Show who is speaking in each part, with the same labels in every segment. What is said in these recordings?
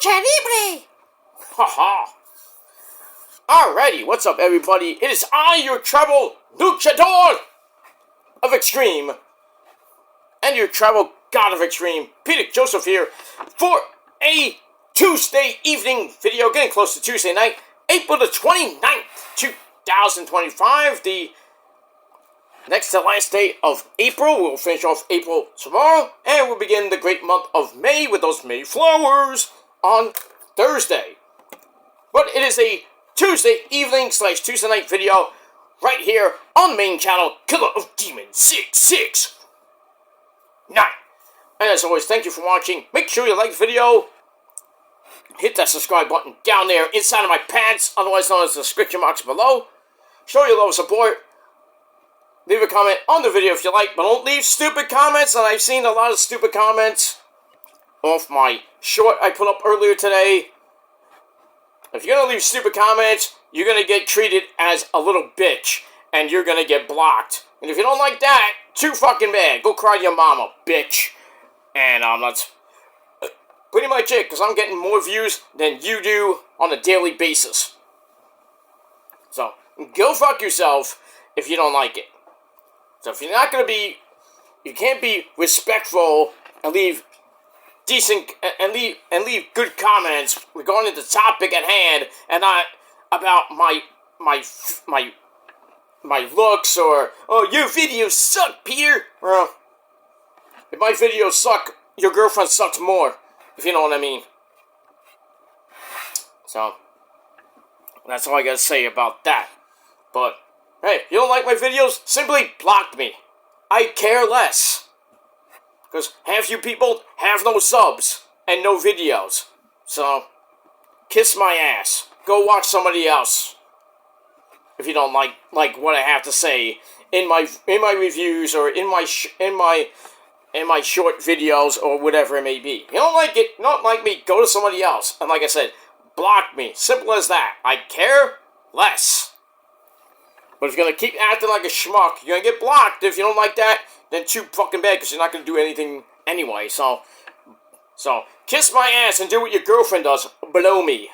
Speaker 1: Lucha Libre!
Speaker 2: Haha. Alrighty, what's up everybody? It is I, your travel luchador of Extreme, and your travel god of Extreme, Peter Joseph here, for a Tuesday evening video, getting close to Tuesday night, April the 29th, 2025, the next to last day of April. We'll finish off April tomorrow, and we'll begin the great month of May with those May flowers on Thursday. But it is a Tuesday evening / Tuesday night video right here on the main channel, Killer of Demons 669. And as always, thank you for watching. Make sure you like the video. Hit that subscribe button down there inside of my pants, otherwise known as the description box below. Show your love and support. Leave a comment on the video if you like, but don't leave stupid comments. And I've seen a lot of stupid comments off my short I put up earlier today. If you're going to leave stupid comments, you're going to get treated as a little bitch, and you're going to get blocked. And if you don't like that, too fucking bad. Go cry to your mama, bitch. And that's pretty much it, because I'm getting more views than you do on a daily basis. So, go fuck yourself if you don't like it. So if you're not going to be, you can't be respectful and leave decent and leave good comments regarding the topic at hand, and not about my looks or, oh, your videos suck, Peter. Well, if my videos suck, your girlfriend sucks more, if you know what I mean. So that's all I gotta say about that. But hey, if you don't like my videos, simply block me. I care less. Because half you people have no subs and no videos. So, kiss my ass. Go watch somebody else. If you don't like what I have to say in my reviews or in my short videos or whatever it may be. If you don't like it, not like me, go to somebody else. And like I said, block me. Simple as that. I care less. But if you're going to keep acting like a schmuck, you're going to get blocked. If you don't like that, then too fucking bad, because you're not going to do anything anyway. So, kiss my ass and do what your girlfriend does below me.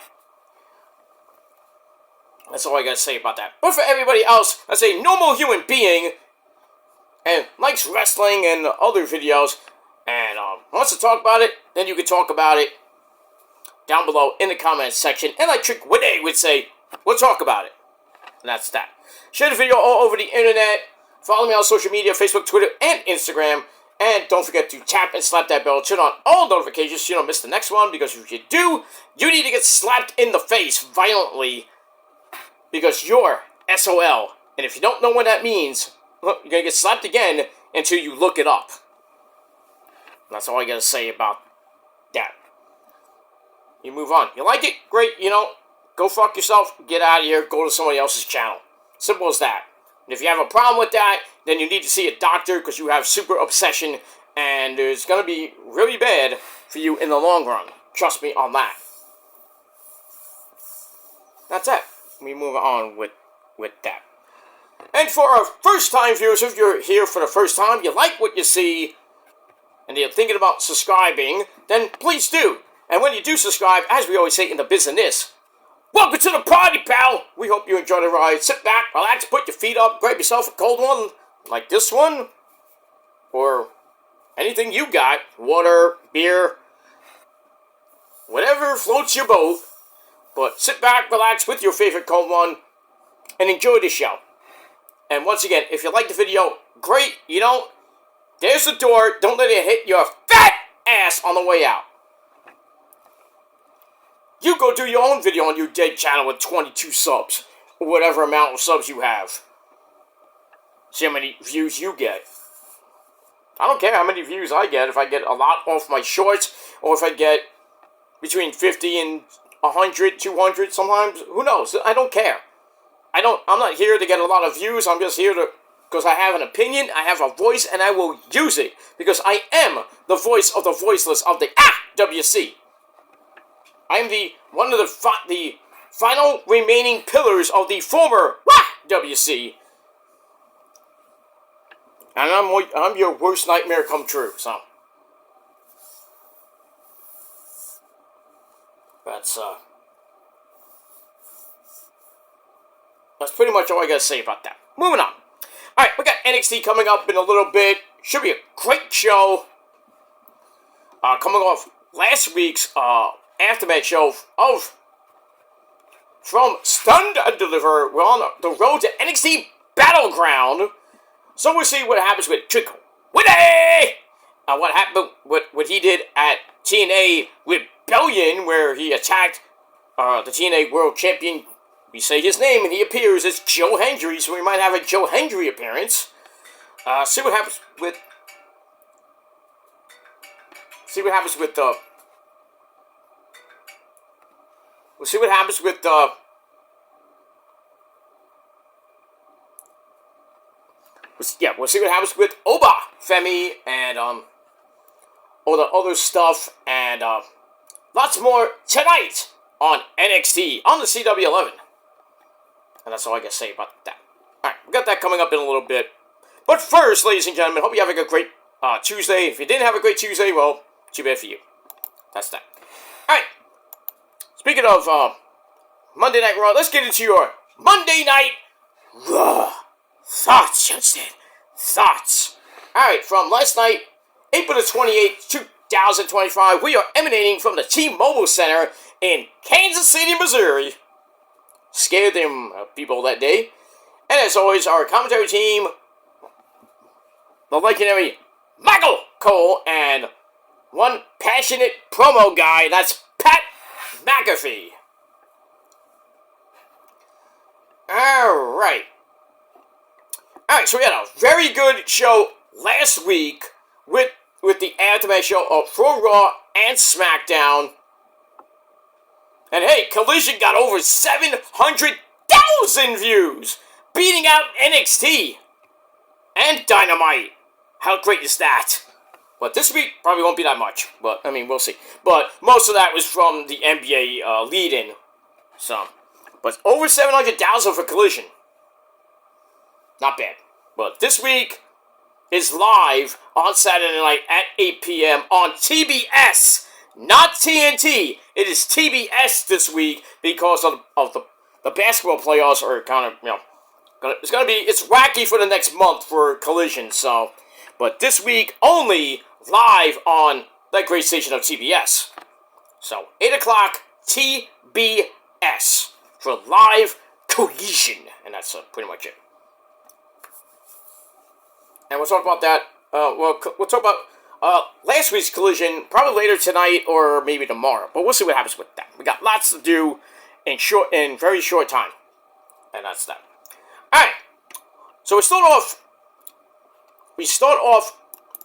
Speaker 2: That's all I got to say about that. But for everybody else that's a normal human being and likes wrestling and other videos and wants to talk about it, then you can talk about it down below in the comments section. And like Trick Winnie would say, we'll talk about it. And that's that. Share the video all over the internet. Follow me on social media, Facebook, Twitter, and Instagram. And don't forget to tap and slap that bell. Turn on all notifications so you don't miss the next one. Because if you do, you need to get slapped in the face violently. Because you're SOL. And if you don't know what that means, you're going to get slapped again until you look it up. And that's all I got to say about that. You move on. You like it? Great. You know, go fuck yourself. Get out of here. Go to somebody else's channel. Simple as that. And if you have a problem with that, then you need to see a doctor because you have super obsession and it's going to be really bad for you in the long run. Trust me on that. That's it. We move on with that. And for our first-time viewers, if you're here for the first time, you like what you see, and you're thinking about subscribing, then please do. And when you do subscribe, as we always say in the business, welcome to the party, pal! We hope you enjoy the ride. Sit back, relax, put your feet up, grab yourself a cold one, like this one, or anything you got, water, beer, whatever floats your boat. But sit back, relax with your favorite cold one, and enjoy the show. And once again, if you like the video, great. You don't, there's the door. Don't let it hit your fat ass on the way out. You go do your own video on your dead channel with 22 subs. Or whatever amount of subs you have. See how many views you get. I don't care how many views I get. If I get a lot off my shorts. Or if I get between 50 and 100, 200 sometimes. Who knows? I don't care. I'm not here to get a lot of views. I'm just here to, because I have an opinion, I have a voice, and I will use it. Because I am the voice of the voiceless of the WC. I am one of the final remaining pillars of the former WC. And I'm your worst nightmare come true, so. that's pretty much all I gotta say about that. Moving on. Alright, we got NXT coming up in a little bit. Should be a great show. Coming off last week's aftermath show from Stunned and Deliver. We're on the road to NXT Battleground. So we'll see what happens with Trick Willie. What happened, what he did at TNA Rebellion, where he attacked the TNA World Champion. We say his name and he appears as Joe Hendry, so we might have a Joe Hendry appearance. See what happens with. We'll see what happens with we'll see what happens Oba Femi and all the other stuff and lots more tonight on NXT on the CW11. And that's all I gotta say about that. Alright, we got that coming up in a little bit. But first, ladies and gentlemen, hope you're having a great Tuesday. If you didn't have a great Tuesday, well, too bad for you. That's that. Alright. Speaking of Monday Night Raw, let's get into your Monday Night Raw thoughts, Justin. Thoughts. Alright, from last night, April the 28th, 2025, we are emanating from the T-Mobile Center in Kansas City, Missouri. Scared them people that day. And as always, our commentary team, the legendary Michael Cole, and one passionate promo guy, that's Pat McAfee. Alright, so we had a very good show last week with the aftermath show of Pro Raw and SmackDown. And hey, Collision got over 700,000 views, beating out NXT and Dynamite. How great is that? But this week probably won't be that much, but I mean, we'll see. But most of that was from the NBA lead-in. So, but over 700,000 for Collision. Not bad. But this week is live on Saturday night at 8 p.m. on TBS. Not TNT. It is TBS this week because of the basketball playoffs are kind of, it's wacky for the next month for Collision, so. But this week only live on that great station of TBS. So, 8 o'clock TBS for live Collision. And that's pretty much it. And we'll talk about that. We'll talk about last week's Collision, probably later tonight or maybe tomorrow. But we'll see what happens with that. We got lots to do in very short time. And that's that. Alright. So we start off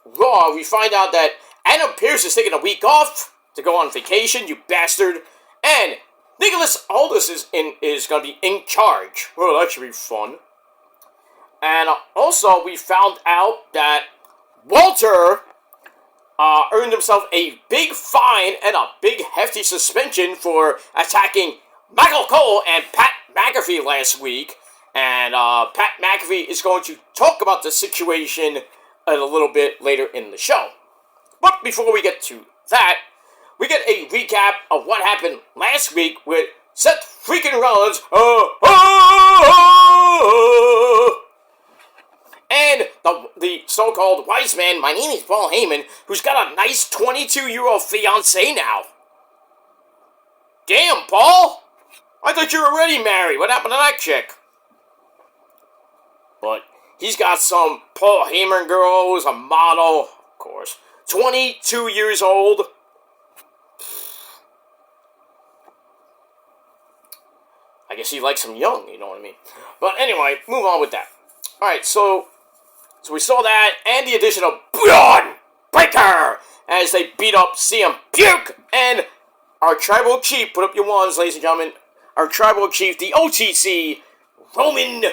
Speaker 2: Raw. We find out that Adam Pearce is taking a week off to go on vacation, you bastard. And Nicholas Aldis is going to be in charge. Well, that should be fun. And also, we found out that Walter earned himself a big fine and a big hefty suspension for attacking Michael Cole and Pat McAfee last week. And Pat McAfee is going to talk about the situation a little bit later in the show. But before we get to that, we get a recap of what happened last week with Seth freaking Rollins. And the so-called wise man, my name is Paul Heyman, who's got a nice 22-year-old fiancée now. Damn, Paul! I thought you were already married. What happened to that chick? But he's got some Paul Heyman girl who's a model, of course. 22 years old. I guess he likes him young, you know what I mean? But anyway, move on with that. Alright, so we saw that, and the addition of Braun Breaker as they beat up CM Punk and our tribal chief. Put up your ones, ladies and gentlemen. Our tribal chief, the OTC, Roman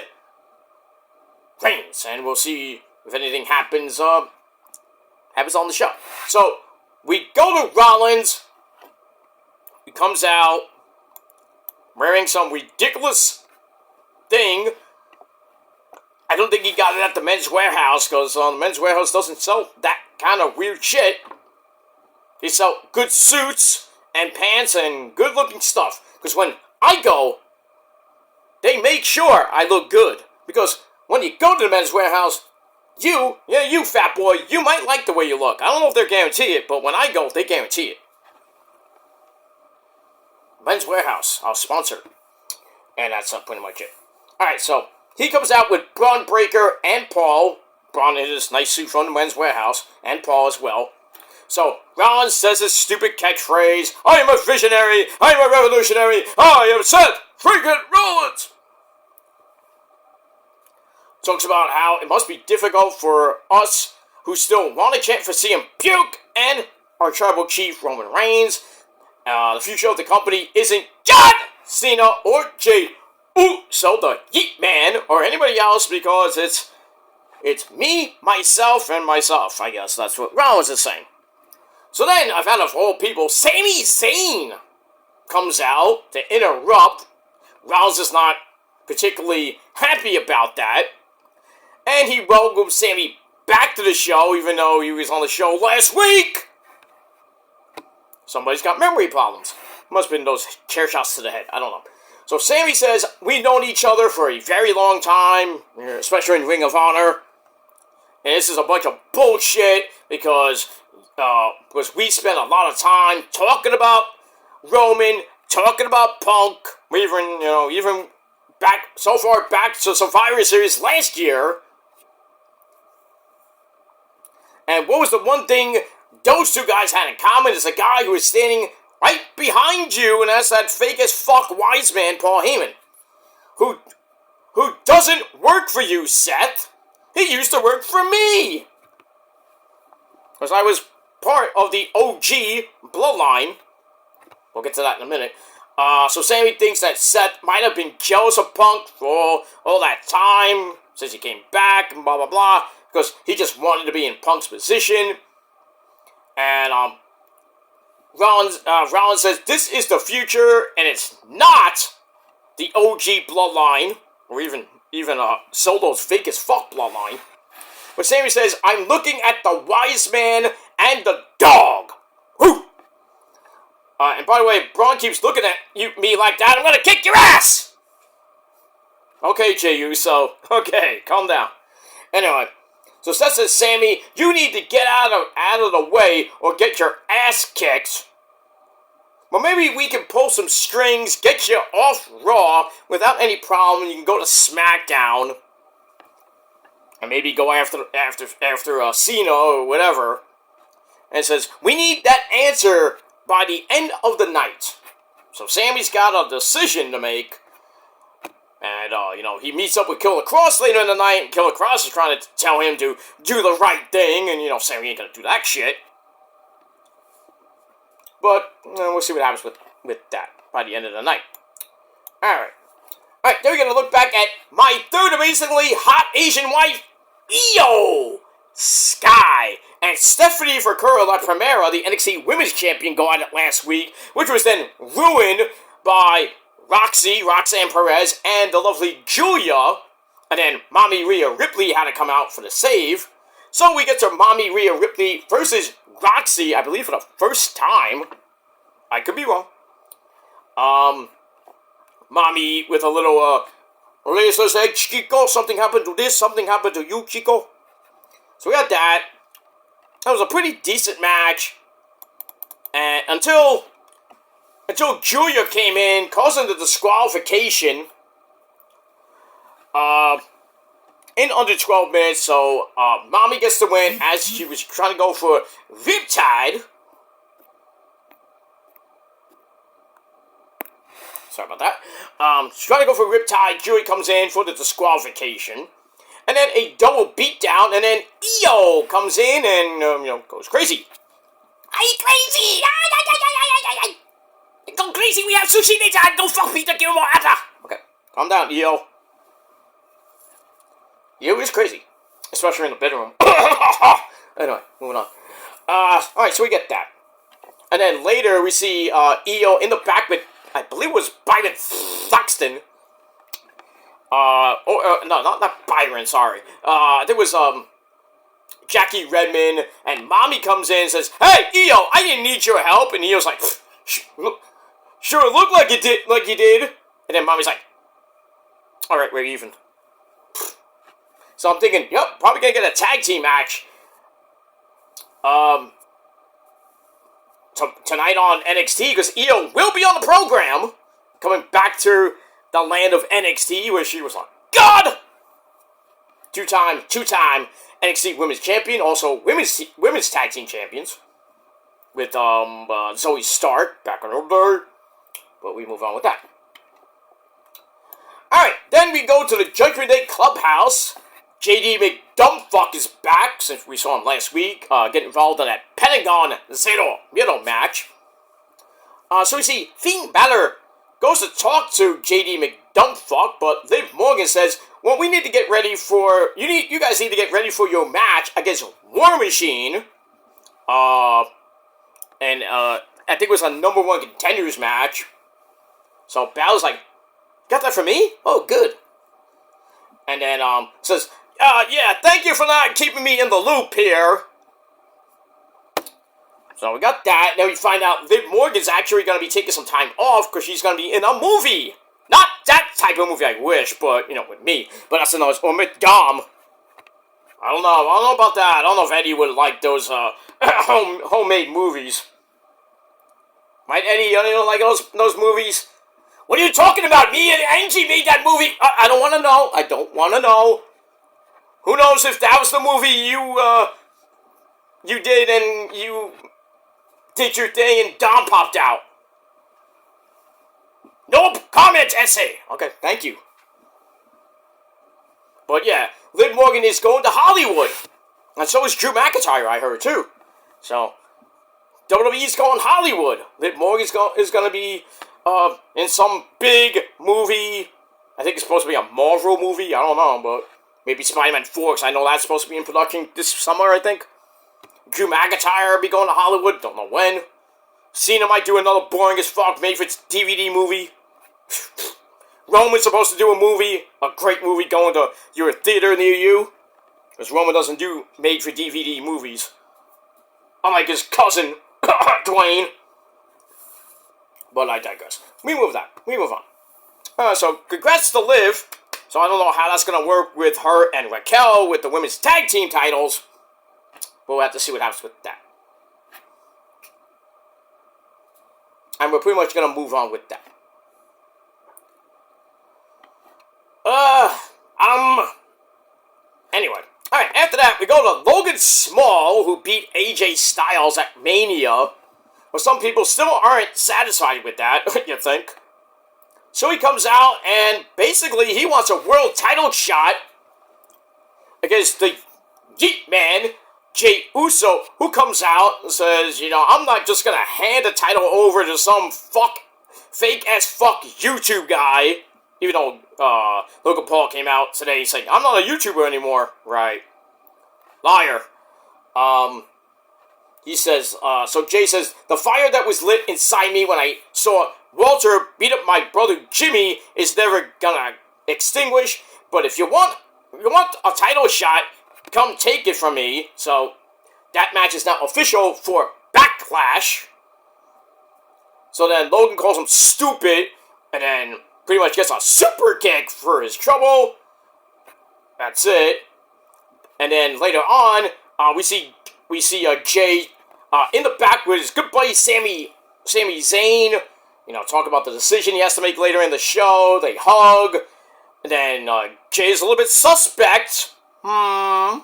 Speaker 2: Reigns. And we'll see if anything happens on the show. So, we go to Rollins. He comes out wearing some ridiculous thing. I don't think he got it at the Men's Warehouse, because the Men's Warehouse doesn't sell that kind of weird shit. They sell good suits and pants and good-looking stuff. Because when I go they make sure I look good. Because when you go to the Men's Warehouse, you fat boy, you might like the way you look. I don't know if they're guarantee it, but when I go, they guarantee it. Men's Warehouse, our sponsor. And that's pretty much it. Alright, so he comes out with Bron Breakker and Paul. Bron in his nice suit from the Men's Warehouse, and Paul as well. So Rollins says his stupid catchphrase, I am a visionary, I am a revolutionary, I am Seth freaking Rollins! Talks about how it must be difficult for us who still want to chant for CM Punk and our tribal chief Roman Reigns. The future of the company isn't John Cena or Jey Uso, the Yeet Man, or anybody else, because it's me, myself, and myself. I guess that's what Rollins is saying. So then, I've had of all people, Sami Zayn comes out to interrupt. Rollins is not particularly happy about that. And he welcomes Sami back to the show, even though he was on the show last week. Somebody's got memory problems. Must have been those chair shots to the head. I don't know. So Sami says, we've known each other for a very long time, especially in Ring of Honor. And this is a bunch of bullshit because we spent a lot of time talking about Roman, talking about Punk, even back so far back to Survivor Series last year. And what was the one thing those two guys had in common is a guy who was standing right behind you, and that's that fake as fuck wise man, Paul Heyman, who doesn't work for you, Seth. He used to work for me. Because I was part of the OG bloodline. We'll get to that in a minute. So Sami thinks that Seth might have been jealous of Punk for all that time, since he came back, and blah, blah, blah, because he just wanted to be in Punk's position. And, Rollins says, this is the future, and it's not the OG bloodline, or even Solo's fake as fuck bloodline. But Sami says, I'm looking at the wise man and the dog. Whoo! And by the way, Braun keeps looking at me like that. I'm gonna kick your ass! Okay, Jey Uso. Okay, calm down. Anyway, so Seth says, Sami, you need to get out of the way or get your ass kicked. Well, maybe we can pull some strings, get you off Raw without any problem. You can go to SmackDown and maybe go after Cena or whatever. And it says, we need that answer by the end of the night. So Sami's got a decision to make. And, he meets up with Killer Kross later in the night, and Killer Kross is trying to tell him to do the right thing, and, Sami ain't gonna do that shit. But, we'll see what happens with that by the end of the night. Alright, then we're gonna look back at my third amazingly hot Asian wife, Io Sky, and Stephanie Furcura La Primera, the NXT Women's Champion, got it last week, which was then ruined by Roxanne Perez, and the lovely Julia, and then Mommy Rhea Ripley had to come out for the save. So we get to Mommy Rhea Ripley versus Roxy, I believe for the first time. I could be wrong. Mommy with a little, says, hey, Chico, something happened to this, something happened to you, Chico. So we got that. That was a pretty decent match. And until Julia came in, causing the disqualification in under 12 minutes. So Mommy gets the win as she was trying to go for Riptide. Sorry about that. She's trying to go for Riptide. Julia comes in for the disqualification. And then a double beatdown, and then Io comes in and, goes crazy. Are you crazy? Go crazy, we have sushi later, go fuck Peter, give him more after. Okay, calm down, Io. Io is crazy, especially in the bedroom. Anyway, moving on. Alright, so we get that. And then later we see Io in the back with, I believe it was Byron Saxton. No, not Byron, sorry. There was, Jackie Redmond, and Mommy comes in and says, hey, Io, I didn't need your help. And Io's like, sure, look like you did. And then Mommy's like, Alright, we're even. So I'm thinking, yep, probably gonna get a tag team match. Tonight on NXT, because Io will be on the program, coming back to the land of NXT, where she was like, God! Two-time NXT Women's Champion, also women's tag team champions, with Zoe Stark back on her day, but we move on with that. Alright, then we go to the Judgment Day Clubhouse. JD McDumbfuck is back, since we saw him last week, getting involved in that Pentagon Zero Miedo match. So we see Finn Balor goes to talk to JD McDumbfuck, but Liv Morgan says, well, we need to get ready for, you guys need to get ready for your match against War Machine. I think it was a number 1 contenders match. So Balor's like, got that for me? Oh, good. And then, says, yeah, thank you for not keeping me in the loop here. So we got that. Now we find out Liv Morgan's actually going to be taking some time off because she's going to be in a movie. Not that type of movie, I wish, but, with me. But that's another, or with Dom. I don't know about that. I don't know if Eddie would like those, homemade movies. Might Eddie, you don't like those movies? What are you talking about? Me and Angie made that movie. I don't want to know. I don't want to know. Who knows if that was the movie you did and you did your thing and Dom popped out. Nope. Comment essay. Okay, thank you. But yeah, Liv Morgan is going to Hollywood. And so is Drew McIntyre, I heard too. So, WWE's going Hollywood. Liv Morgan is going to be in some big movie. I think it's supposed to be a Marvel movie. I don't know, but maybe Spider-Man 4, because I know that's supposed to be in production this summer, I think. Drew McIntyre will be going to Hollywood. Don't know when. Cena might do another boring as fuck made-for-DVD movie. Roman's supposed to do a movie. A great movie going to your theater near you. Because Roman doesn't do made-for-DVD movies. Unlike his cousin, Dwayne. But I digress. We move on. So, congrats to Liv. So I don't know how that's going to work with her and Raquel with the women's tag team titles. But we'll have to see what happens with that. And we're pretty much going to move on with that. Anyway. Alright, after that, we go to Logan Small, who beat AJ Styles at Mania. But some people still aren't satisfied with that, you think? So he comes out, and basically he wants a world title shot against the Yeet Man, Jey Uso, who comes out and says, I'm not just gonna hand the title over to some fake-ass fuck YouTube guy. Even though Logan Paul came out today saying, I'm not a YouTuber anymore. Right. Liar. He says, so Jay says, the fire that was lit inside me when I saw Walter beat up my brother Jimmy is never gonna extinguish, but if you want a title shot, come take it from me. So that match is now official for Backlash. So then Logan calls him stupid, and then pretty much gets a super kick for his trouble. That's it. And then later on, we see Jay in the back with his good buddy Sami Zayn. Talk about the decision he has to make later in the show. They hug. And then Jay's a little bit suspect of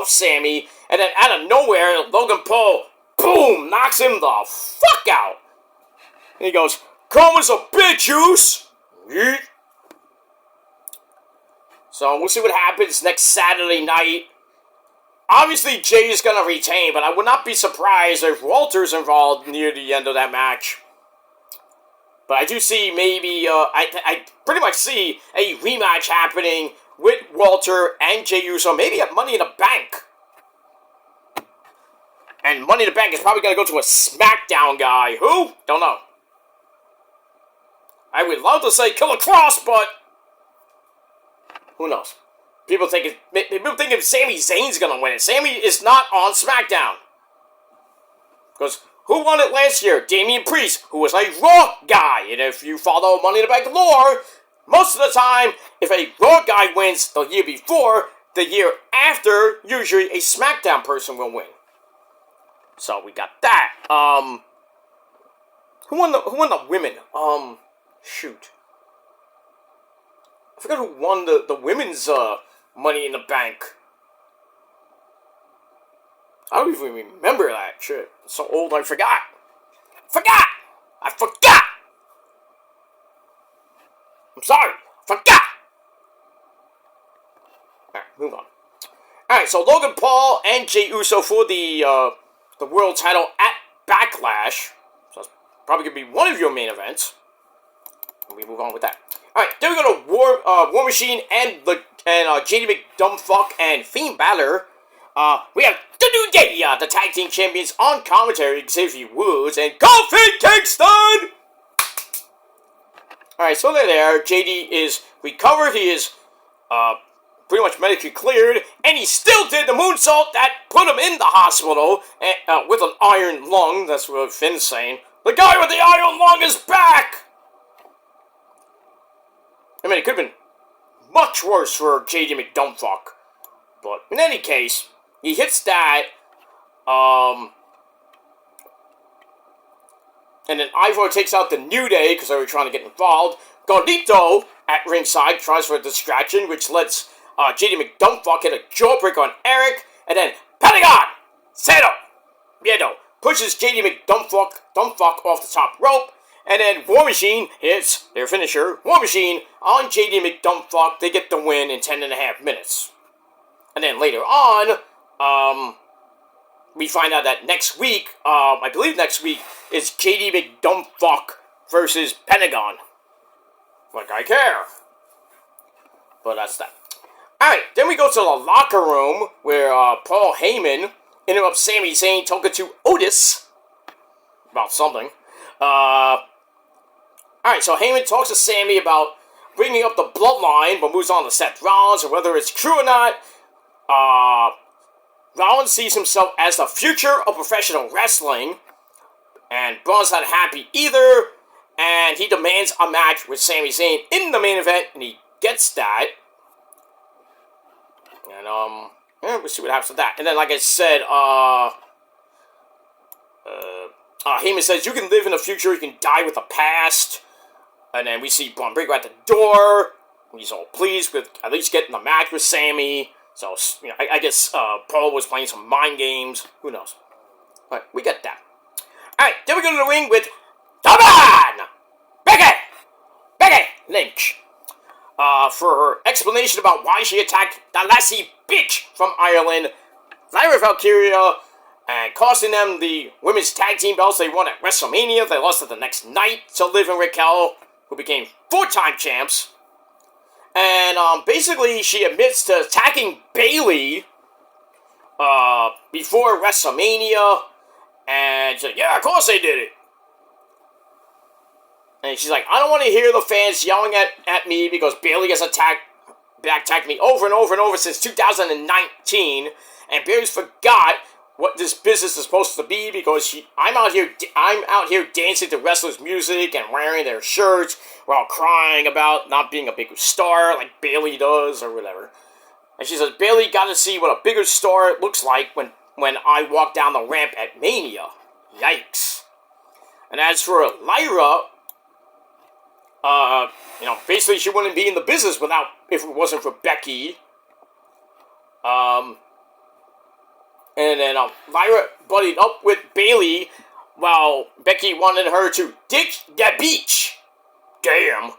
Speaker 2: Sami. And then out of nowhere, Logan Paul, boom, knocks him the fuck out. And he goes, "Karma's a bitch, Juice." Yeet. So we'll see what happens next Saturday night. Obviously, Jay is going to retain, but I would not be surprised if Walter's involved near the end of that match. But I do see maybe, I pretty much see a rematch happening with Walter and Jey Uso, maybe at Money in the Bank. And Money in the Bank is probably going to go to a SmackDown guy. Who? Don't know. I would love to say Killer Kross, but who knows? People think Sami Zayn's going to win it. Sami is not on SmackDown. Because who won it last year? Damian Priest, who was a Raw guy. And if you follow Money in the Bank lore, most of the time, if a Raw guy wins the year before, the year after, usually a SmackDown person will win. So we got that. Who won the women? Shoot. I forgot who won the women's Money in the Bank. I don't even remember that shit. I'm so old I forgot. I forgot! I'm sorry. Forgot! Alright, move on. Alright, so Logan Paul and Jey Uso for the world title at Backlash. So that's probably going to be one of your main events. We move on with that. Alright, then we go to War Machine and JD McDumbfuck and Fiend Balor. We have the New Day, the tag team champions on commentary, Xavier Woods and Kofi Kingston! Alright, so they're there. JD is recovered. He is pretty much medically cleared, and he still did the moonsault that put him in the hospital with an iron lung. That's what Finn's saying. The guy with the iron lung is back! I mean, it could have been much worse for JD McDumbfuck. But in any case, he hits that. And then Ivar takes out the New Day because they were trying to get involved. Garlito at ringside tries for a distraction, which lets JD McDumbfuck hit a jawbreaker on Eric. And then Pentagon! Cero! Miedo pushes JD McDumbfuck off the top rope. And then War Machine hits their finisher, War Machine, on JD McDumbfuck. They get the win in 10.5 minutes. And then later on, we find out that next week, I believe next week, is JD McDumbfuck versus Pentagon. Like I care. But that's that. Alright, then we go to the locker room where Paul Heyman interrupts Sami Zayn talking to Otis about something. Alright, so Heyman talks to Sami about bringing up the bloodline, but moves on to Seth Rollins, and whether it's true or not, Rollins sees himself as the future of professional wrestling, and Braun's not happy either, and he demands a match with Sami Zayn in the main event, and he gets that. And, we'll see what happens with that. And then, like I said, Heyman says, you can live in the future, you can die with the past. And then we see Braun Breaker at the door. He's all pleased with at least getting the match with Sami. So, you know, I guess Paul was playing some mind games. Who knows? Alright, we get that. Alright, then we go to the ring with Becky Lynch. For her explanation about why she attacked the lassie bitch from Ireland, Lyra Valkyria, and costing them the women's tag team belts they won at WrestleMania. They lost it the next night to Liv and Raquel, who became 4-time champs. And basically, she admits to attacking Bayley before WrestleMania. And she's like, yeah, of course they did it. And she's like, I don't want to hear the fans yelling at me because Bayley has attacked me over and over and over since 2019. And Bayley's forgot what this business is supposed to be because I'm out here dancing to wrestlers' music and wearing their shirts while crying about not being a bigger star like Bayley does or whatever. And she says, Bayley got to see what a bigger star looks like when I walk down the ramp at Mania. Yikes. And as for Lyra, basically she wouldn't be in the business if it wasn't for Becky. And then Lyra buddied up with Bayley while Becky wanted her to dig the beach. Damn.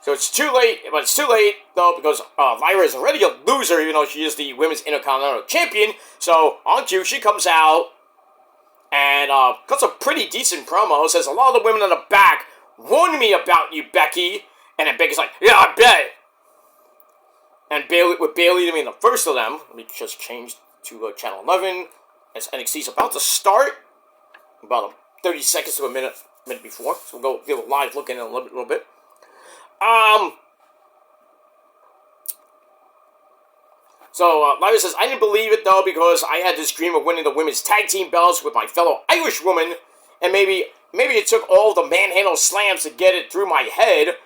Speaker 2: So it's too late, but it's too late, though, because Lyra is already a loser, even though she is the Women's Intercontinental Champion. So, on cue, she comes out and cuts a pretty decent promo. Says, a lot of the women in the back warned me about you, Becky. And then Becky's like, yeah, I bet. And with Bayley to be the first of them, we just changed to Channel 11, as NXT's about to start, about 30 seconds to a minute before, so we'll go give a live look in a little bit. So Lyra says, I didn't believe it though, because I had this dream of winning the women's tag team belts with my fellow Irish woman, and maybe it took all the manhandle slams to get it through my head,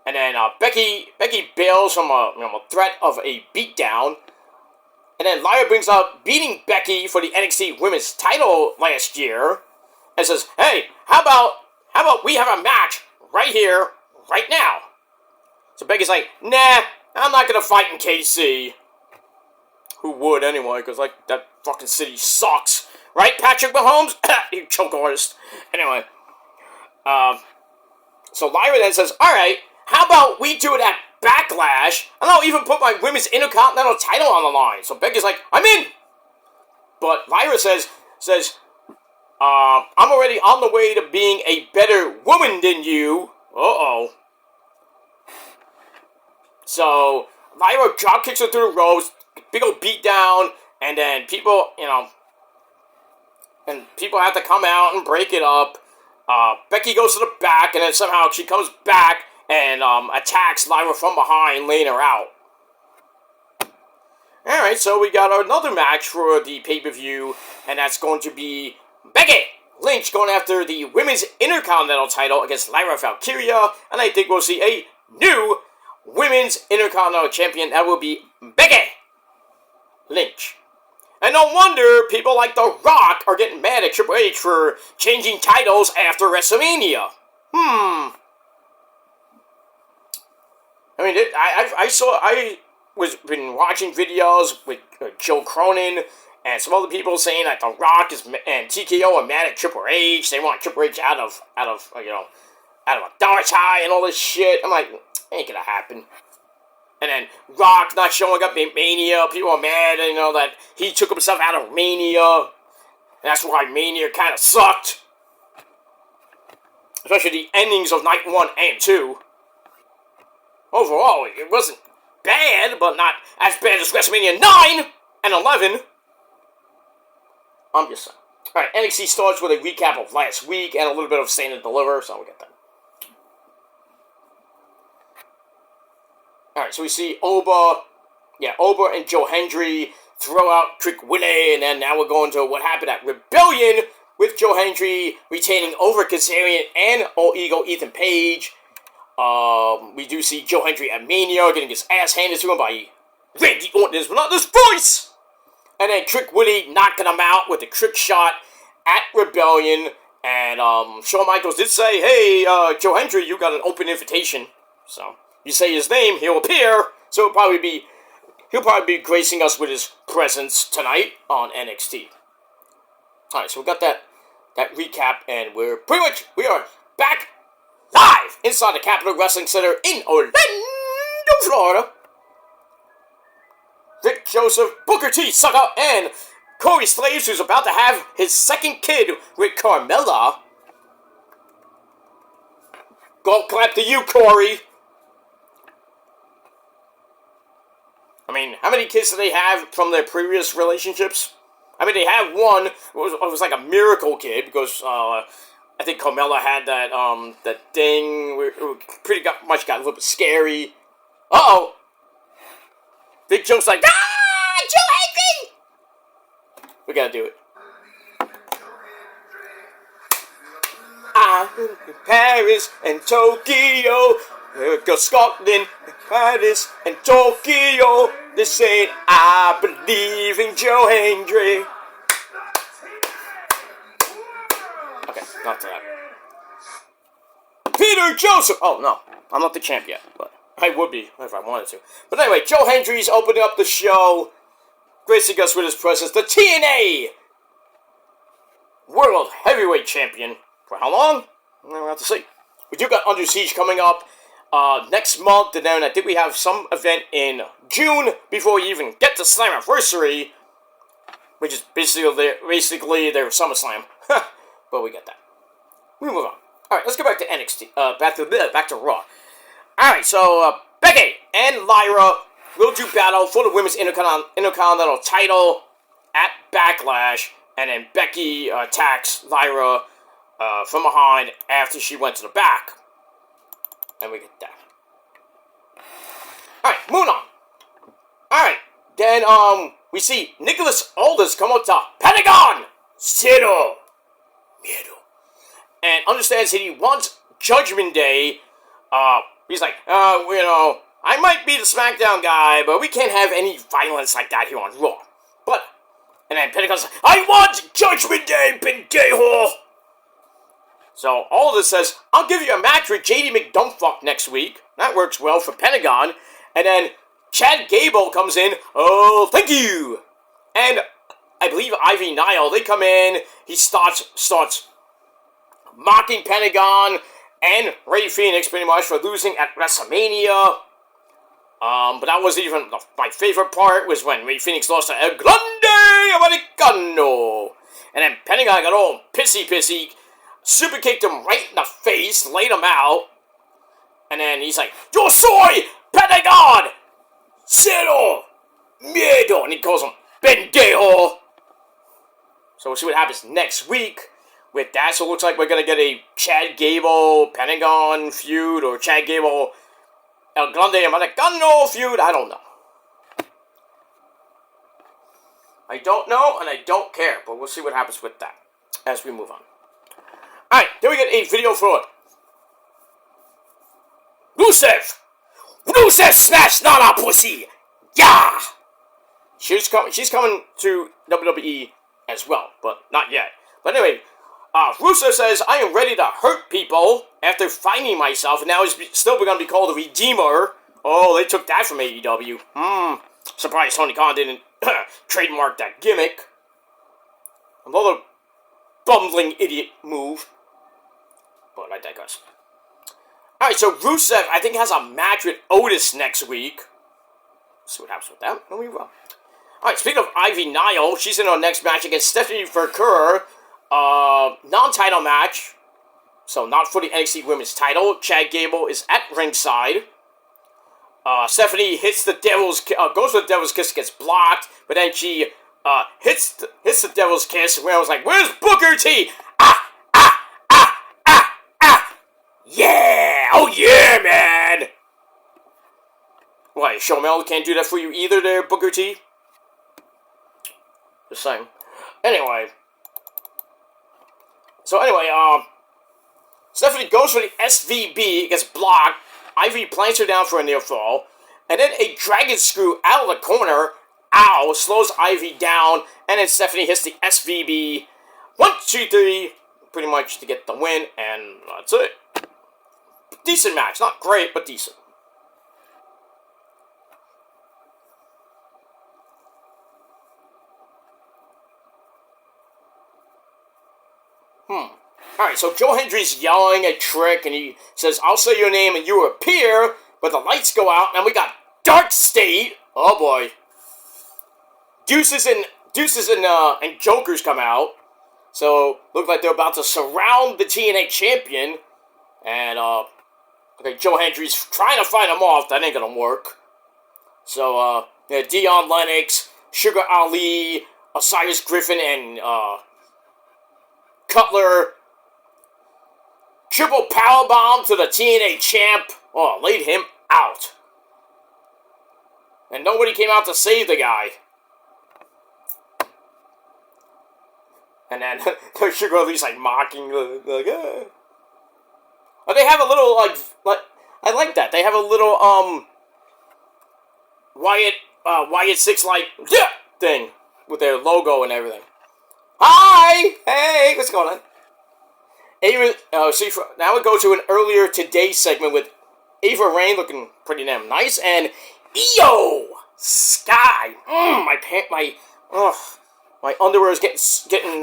Speaker 2: And then Becky bails from a threat of a beatdown. And then Lyra brings up beating Becky for the NXT Women's title last year. And says, hey, how about we have a match right here, right now? So Becky's like, nah, I'm not going to fight in KC. Who would anyway, because like that fucking city sucks. Right, Patrick Mahomes? You choke artist. Anyway. So Lyra then says, alright, how about we do it at Backlash, and I'll even put my Women's Intercontinental title on the line. So Becky's like, I'm in! But Lyra says, I'm already on the way to being a better woman than you. Uh-oh. So Lyra drop kicks her through the ropes, big old beat down, and then people, and people have to come out and break it up. Becky goes to the back, and then somehow she comes back and attacks Lyra from behind, laying her out. Alright, so we got another match for the pay-per-view, and that's going to be Becky Lynch going after the Women's Intercontinental title against Lyra Valkyria, and I think we'll see a new Women's Intercontinental Champion. That will be Becky Lynch. And no wonder people like The Rock are getting mad at Triple H for changing titles after WrestleMania. I mean, I was been watching videos with Joe Cronin and some other people saying that The Rock and TKO are mad at Triple H. They want Triple H out of a dark tie and all this shit. I'm like, ain't gonna happen. And then Rock not showing up in Mania. People are mad, that he took himself out of Mania. That's why Mania kind of sucked. Especially the endings of Night 1 and 2. Overall, it wasn't bad, but not as bad as WrestleMania 9 and 11. I'm just saying. Alright, NXT starts with a recap of last week and a little bit of Stand and Deliver, so we get that. Alright, so we see Oba and Joe Hendry throw out Trick Willie, and then now we're going to what happened at Rebellion with Joe Hendry retaining over Kazarian and All Ego Ethan Page. We do see Joe Hendry at Mania getting his ass handed to him by Randy Orton's monotonous voice! And then Trick Willie knocking him out with a trick shot at Rebellion. And Shawn Michaels did say, hey, Joe Hendry, you got an open invitation. So, you say his name, he'll appear. So he'll probably be gracing us with his presence tonight on NXT. Alright, so we got that recap, and we are back live inside the Capitol Wrestling Center in Orlando, Florida. Vic Joseph, Booker T, Sucker, and Corey Slaves, who's about to have his second kid with Carmella. Golf clap to you, Corey. I mean, how many kids do they have from their previous relationships? I mean, they have one. It was like a miracle kid because I think Carmella had that thing where it pretty much got a little bit scary. Uh-oh. Big Joe's like, Joe Hendry! We gotta do it. Paris and Tokyo, go Scotland, Paris and Tokyo. They say I believe in Joe Hendry. Okay, not that. Peter Joseph. Oh no, I'm not the champ yet, but I would be if I wanted to. But anyway, Joe Hendry's opening up the show, gracing us with his presence. The TNA World Heavyweight Champion. For how long? We'll have to see. We do got Under Siege coming up next month, and then I think we have some event in June before we even get to Slammiversary, which is basically their SummerSlam. But we get that. We move on. Alright, let's go back to NXT. Back to Raw. Alright, so Becky and Lyra will do battle for the Women's Intercontinental title at Backlash, and then Becky attacks Lyra from behind after she went to the back. And we get that. Alright, moving on. Alright, then we see Nicholas Aldis come up to Pentagon Zero Miedo and understands that he wants Judgment Day He's like, I might be the SmackDown guy, but we can't have any violence like that here on Raw. But, and then Pentagon's like, I want Judgment Day, pendejo! So, all of this says, I'll give you a match with JD McDumpfuck next week. That works well for Pentagon. And then Chad Gable comes in, oh, thank you! And I believe Ivy Nile, they come in, he starts mocking Pentagon and Rey Fenix pretty much for losing at WrestleMania. But that wasn't even my favorite part, was when Rey Fenix lost to El Grande Americano. And then Pentagon got all pissy, super kicked him right in the face, laid him out. And then he's like, Yo soy Pentagon! Cero Miedo! And he calls him Pendejo! So we'll see what happens next week with that. So it looks like we're going to get a Chad Gable Pentagon feud, or Chad Gable El Grande Americano feud. I don't know. I don't know, and I don't care, but we'll see what happens with that as we move on. Alright, then we get a video for Rusev! Rusev smash not a pussy! Yeah! She's coming to WWE as well, but not yet. But anyway, Rusev says, I am ready to hurt people after finding myself, and now he's still going to be called the Redeemer. Oh, they took that from AEW. Surprised Tony Khan didn't trademark that gimmick. Another bumbling idiot move. But I digress. Alright, so Rusev, I think, has a match with Otis next week. Let's see what happens with that. Then we will. Alright, speaking of Ivy Nile, she's in our next match against Stephanie Verker. Non-title match. So, not for the NXT Women's title. Chad Gable is at ringside. Stephanie hits the Devil's goes for the Devil's Kiss, gets blocked, but then she hits the Devil's Kiss, where I was like, where's Booker T? Yeah! Oh yeah, man! Why, Shomel can't do that for you either there, Booker T? Just saying. Anyway. Stephanie goes for the SVB, gets blocked. Ivy plants her down for a near fall. And then a dragon screw out of the corner. Ow! Slows Ivy down. And then Stephanie hits the SVB. 1, 2, 3. Pretty much to get the win. And that's it. Decent match. Not great, but decent. Alright, so Joe Hendry's yelling at Trick, and he says, I'll say your name and you appear, but the lights go out, and we got Dark State. Oh boy. Deuces and Jokers come out. So, look like they're about to surround the TNA champion. And, okay, Joe Hendry's trying to fight him off. That ain't gonna work. So, Dion Lennox, Sugar Ali, Osiris Griffin, and, Cutler. Triple powerbomb to the TNA champ. Oh, laid him out. And nobody came out to save the guy. And then Sugar Ali's like mocking, like, eh. But they have a little, like, I like that. They have a little, Wyatt Six, like, yeah, thing with their logo and everything. Hi! Hey, what's going on? Now we go to an earlier Today segment with Ava Raine looking pretty damn nice, and Io Sky. My underwear is getting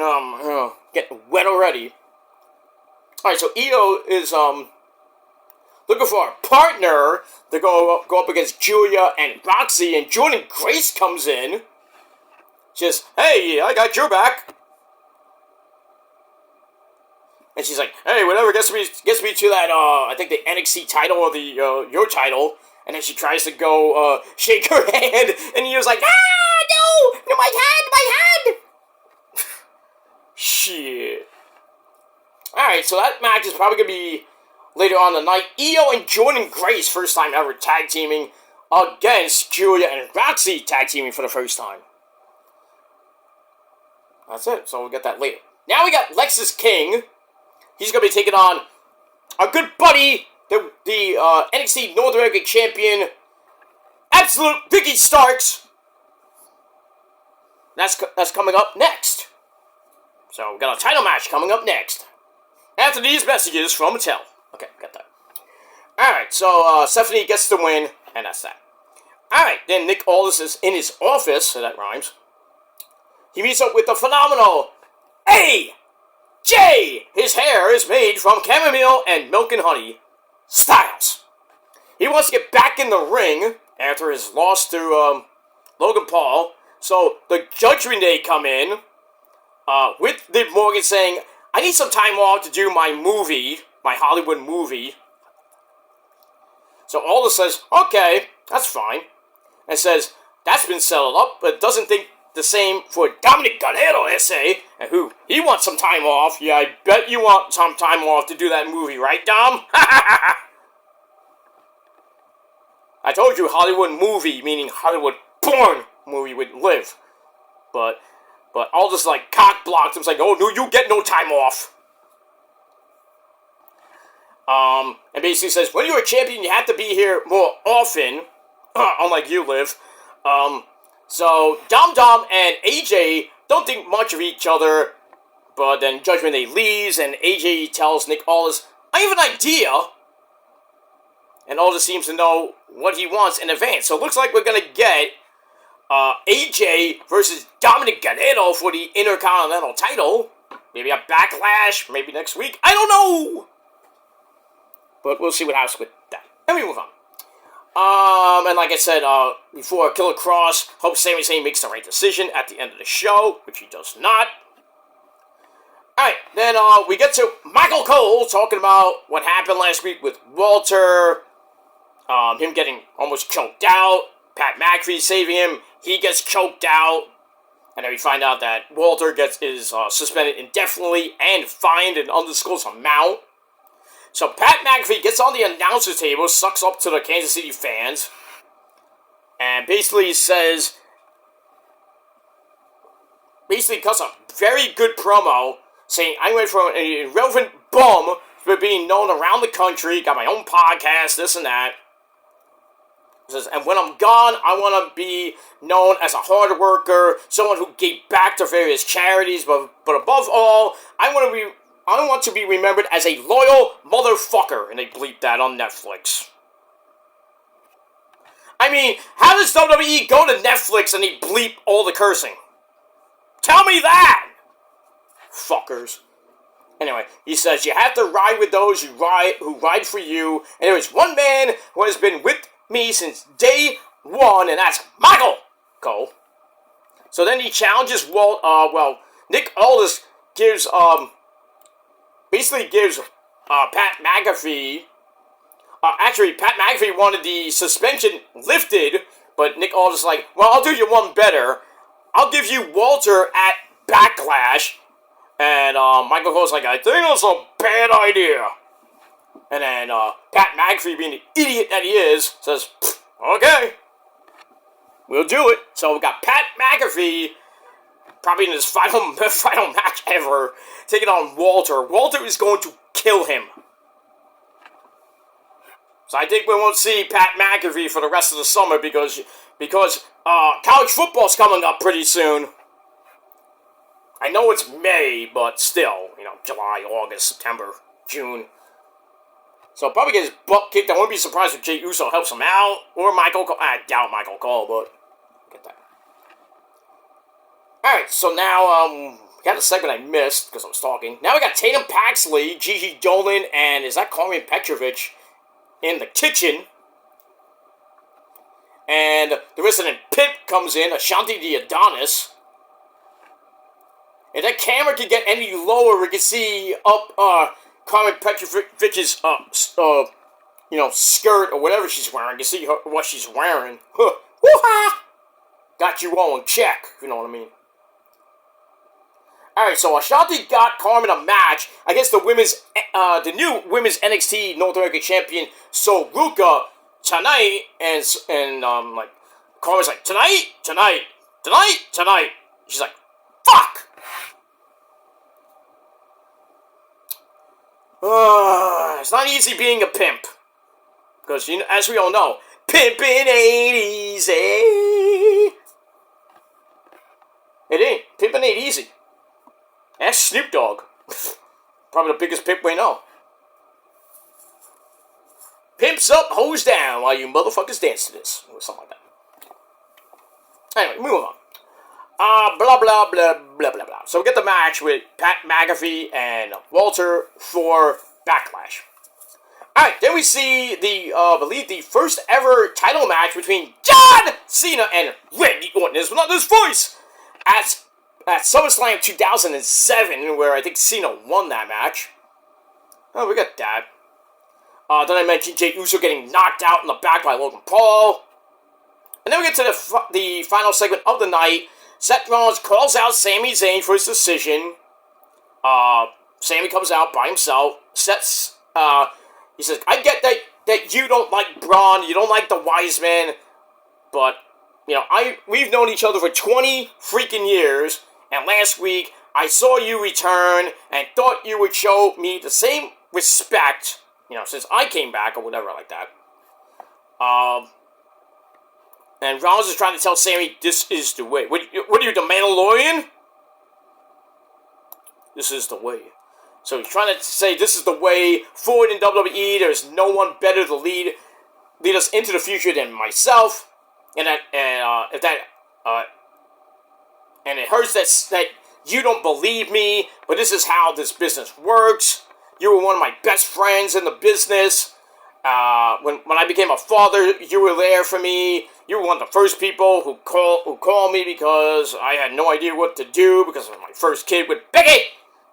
Speaker 2: wet already. Alright, so Io is looking for a partner to go up against Julia and Roxy, and Jordan Grace comes in. Just, hey, I got your back. And she's like, hey, whatever gets me to that, I think the NXT title or the, your title. And then she tries to go, shake her hand. And he was like, no, my hand. Shit. Alright, so that match is probably going to be later on the night. Io and Jordan Grace, first time ever tag teaming against Julia and Roxy tag teaming for the first time. That's it, so we'll get that later. Now we got Lexis King. He's going to be taking on our good buddy, the NXT North American Champion, Absolute Ricky Starks. That's coming up next. So we got a title match coming up next. After these messages from Mattel. Okay, got that. Alright, so Stephanie gets the win, and that's that. Alright, then Nick Aldis is in his office, so that rhymes. He meets up with the phenomenal AJ! His hair is made from chamomile and milk and honey. Styles. He wants to get back in the ring after his loss to Logan Paul. So the Judgment Day come in with Liv Morgan saying, I need some time off to do my movie, my Hollywood movie. So Aldis says, okay, that's fine. And says, that's been settled up, but doesn't think the same for Dominic Guerrero, S.A., and who, he wants some time off. Yeah, I bet you want some time off to do that movie, right, Dom? I told you Hollywood movie, meaning Hollywood porn movie would live. But Aldis, like, cock-blocked him. It's like, oh, no, you get no time off. And basically says, when you're a champion, you have to be here more often. Unlike you, Liv. So, Dom and AJ don't think much of each other, but then Judgment Day leaves, and AJ tells Nick Aldis, I have an idea! And Aldis seems to know what he wants in advance. So it looks like we're gonna get AJ versus Dominic Guerrero for the Intercontinental title. Maybe a Backlash, maybe next week. I don't know! But we'll see what happens with that. And we move on. And like I said before, Killer Kross hopes Sami Zayn makes the right decision at the end of the show, which he does not. Alright, then we get to Michael Cole talking about what happened last week with Walter, him getting almost choked out, Pat McAfee saving him, he gets choked out, and then we find out that Walter is suspended indefinitely and fined an undisclosed amount. So Pat McAfee gets on the announcer's table, sucks up to the Kansas City fans, and basically cuts a very good promo, saying, I went from an irrelevant bum to being known around the country, got my own podcast, this and that. He says, and when I'm gone, I want to be known as a hard worker, someone who gave back to various charities, but above all, I want to be remembered as a loyal motherfucker. And they bleep that on Netflix. I mean, how does WWE go to Netflix and they bleep all the cursing? Tell me that! Fuckers. Anyway, he says, you have to ride with those who ride for you. And there is one man who has been with me since day one, and that's Michael Cole. So then he challenges Nick Aldis gives Pat McAfee. Actually, Pat McAfee wanted the suspension lifted, but Nick Aldis is like, well, I'll do you one better. I'll give you Walter at Backlash. And Michael Cole's like, I think that's a bad idea. And then Pat McAfee, being the idiot that he is, says, okay, we'll do it. So we got Pat McAfee, probably in his final match ever, taking on Walter. Walter is going to kill him. So I think we won't see Pat McAfee for the rest of the summer because college football's coming up pretty soon. I know it's May, but still, July, August, September, June. So probably get his butt kicked. I wouldn't be surprised if Jey Uso helps him out, or Michael Cole. I doubt Michael Cole, but get that. Alright, so now, we got a segment I missed because I was talking. Now we got Tatum Paxley, Gigi Dolan, and is that Karmen Petrovic in the kitchen. And the resident pimp comes in, Ashanti the Adonis. If that camera can get any lower, we can see up Karmen Petrovic's skirt or whatever she's wearing. You can see what she's wearing. Woo-ha! Got you all in check, if you know what I mean. Alright, so Ashanti got Karmen a match against the new women's NXT North American champion, Soruka, tonight, and Karmen's like, tonight. She's like, fuck! It's not easy being a pimp. Because, as we all know, pimpin' ain't easy. It ain't. Pimpin' ain't easy. Ask Snoop Dogg. Probably the biggest pimp we know. Pimps up, hoes down while you motherfuckers dance to this. Or something like that. Anyway, moving on. Blah, blah, blah, blah, blah, blah. So we get the match with Pat McAfee and Walter for Backlash. Alright, then we see I believe the first ever title match between John Cena and Randy Orton. This was not his voice. At SummerSlam 2007, where I think Cena won that match. Oh, we got that. Then I mentioned Jey Uso getting knocked out in the back by Logan Paul. And then we get to the final segment of the night. Seth Rollins calls out Sami Zayn for his decision. Sami comes out by himself. He says, I get that you don't like Braun, you don't like the Wise Man, but, we've known each other for 20 freaking years, and last week I saw you return and thought you would show me the same respect, since I came back or whatever like that. And Rollins is trying to tell Sami, this is the way. What are you, the Mandalorian? This is the way. So he's trying to say this is the way forward in WWE. There's no one better to lead us into the future than myself. And it hurts that you don't believe me, but this is how this business works. You were one of my best friends in the business. When I became a father, you were there for me. You were one of the first people who called me because I had no idea what to do because of my first kid with Becky,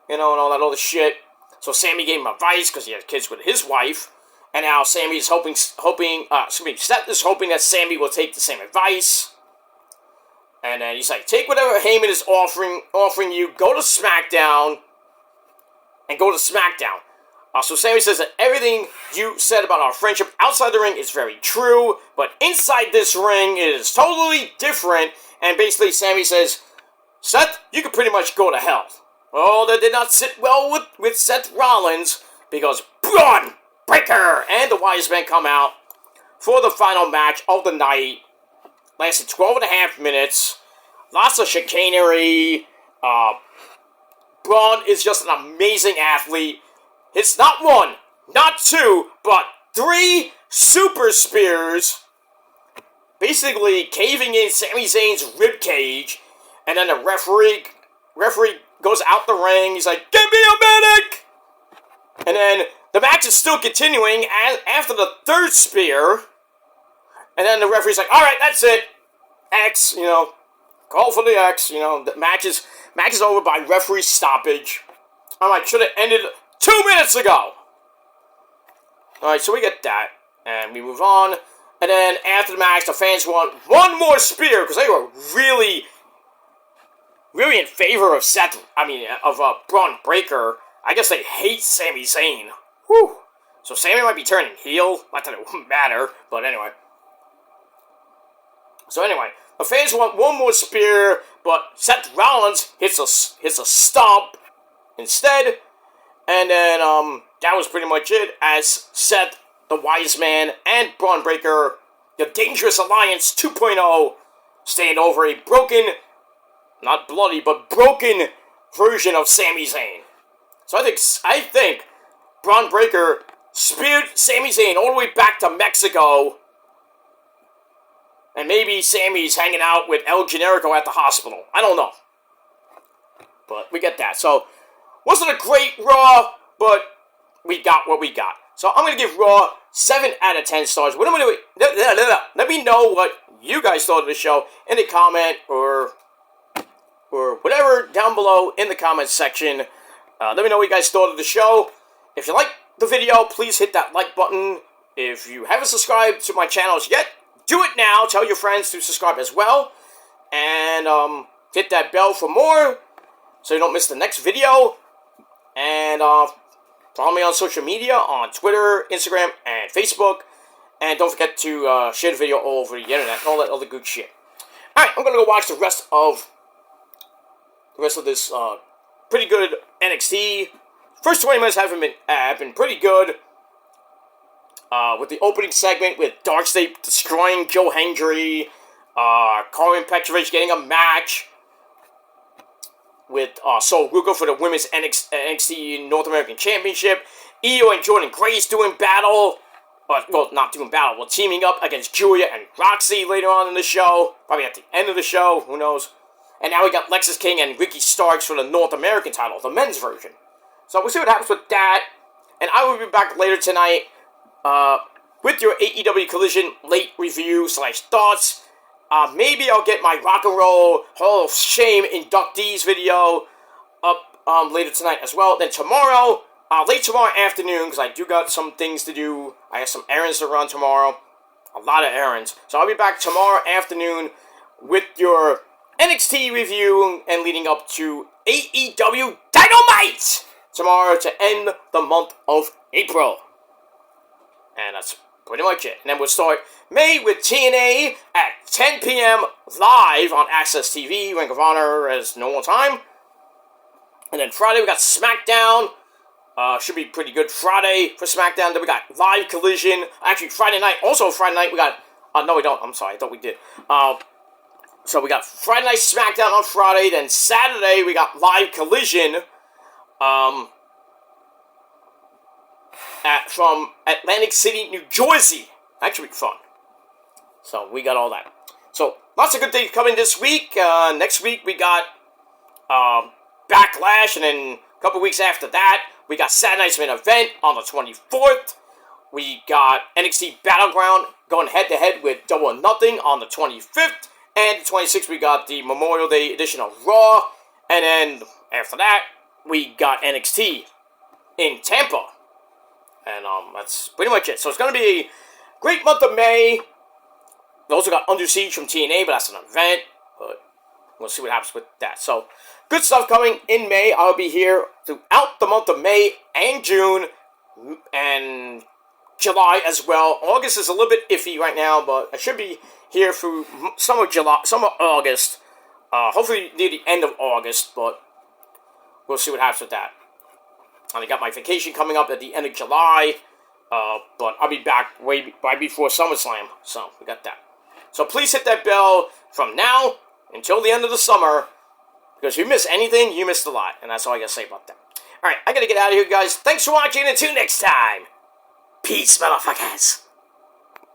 Speaker 2: and all that other shit. So Sami gave him advice because he had kids with his wife, and now Seth is hoping that Sami will take the same advice. And then he's like, take whatever Heyman is offering you, go to SmackDown, and go to SmackDown. So Sami says that everything you said about our friendship outside the ring is very true, but inside this ring it is totally different. And basically Sami says, Seth, you can pretty much go to hell. Oh, that did not sit well with Seth Rollins, because Braun Breaker and the Wise Men come out for the final match of the night. Lasted 12.5 minutes. Lots of chicanery. Braun is just an amazing athlete. It's not one, not two, but 3 super spears, basically caving in Sami Zayn's rib cage, and then the referee goes out the ring. He's like, "Give me a medic!" And then the match is still continuing after the 3rd spear, and then the referee's like, "All right, that's it. X, call for the X." The match is over by referee stoppage. I'm like, should have ended 2 minutes ago. Alright, so we get that. And we move on. And then after the match, the fans want one more spear, because they were really, really in favor of Braun Breaker. I guess they hate Sami Zayn. Whew. So Sami might be turning heel. Not that it wouldn't matter, but anyway. So anyway, the fans want one more spear, but Seth Rollins hits a stomp instead. And then, that was pretty much it, as Seth, the Wise Man, and Braun Breaker, the Dangerous Alliance 2.0, stand over a broken, not bloody, but broken version of Sami Zayn. So I think Braun Breaker speared Sami Zayn all the way back to Mexico, and maybe Sami's hanging out with El Generico at the hospital. I don't know. But we get that. So, wasn't a great Raw, but we got what we got. So I'm going to give Raw 7 out of 10 stars. What am I doing? Let me know what you guys thought of the show in the comment or whatever down below in the comments section. Let me know what you guys thought of the show. If you like the video, please hit that like button. If you haven't subscribed to my channels yet, do it now. Tell your friends to subscribe as well. And hit that bell for more so you don't miss the next video. And follow me on social media, on Twitter, Instagram, and Facebook. And don't forget to share the video all over the internet and all that other good shit. Alright, I'm going to go watch the rest of this pretty good NXT. First 20 minutes have been pretty good. with the opening segment with Darkseid destroying Joe Hendry, Karen Petrovich getting a match with, so we'll go for the Women's NXT North American Championship. Io and Jordan Grace doing battle. Well, not doing battle. Well, teaming up against Julia and Roxy later on in the show. Probably at the end of the show. Who knows? And now we got Lexis King and Ricky Starks for the North American title, the men's version. So we'll see what happens with that. And I will be back later tonight with your AEW Collision late review / thoughts. Maybe I'll get my Rock and Roll Hall of Shame inductees video up later tonight as well. Then tomorrow, late tomorrow afternoon, because I do got some things to do. I have some errands to run tomorrow. A lot of errands. So I'll be back tomorrow afternoon with your NXT review and leading up to AEW Dynamite tomorrow to end the month of April. And that's pretty much it. And then we'll start May with TNA at 10 p.m. live on Access TV, Ring of Honor as normal time. And then Friday we got SmackDown. Should be pretty good Friday for SmackDown. Then we got Live Collision. Actually, Friday night. Also, Friday night we got... no, we don't. I'm sorry. I thought we did. So we got Friday Night SmackDown on Friday. Then Saturday we got Live Collision. From Atlantic City, New Jersey. That should be fun. So we got all that. So lots of good things coming this week. Next week we got Backlash, and then a couple weeks after that we got Saturday Night's Main Event on the 24th. We got NXT Battleground going head to head with Double or Nothing on the 25th, and the 26th we got the Memorial Day edition of Raw, and then after that we got NXT in Tampa. And that's pretty much it. So it's going to be a great month of May. We also got Under Siege from TNA, but that's an event. But we'll see what happens with that. So good stuff coming in May. I'll be here throughout the month of May and June and July as well. August is a little bit iffy right now, but I should be here through some of August. Hopefully near the end of August, but we'll see what happens with that. And I got my vacation coming up at the end of July, but I'll be back right before SummerSlam, so we got that. So please hit that bell from now until the end of the summer, because if you miss anything, you missed a lot, and that's all I gotta say about that. Alright, I gotta get out of here, guys. Thanks for watching, and until next time, peace, motherfuckers.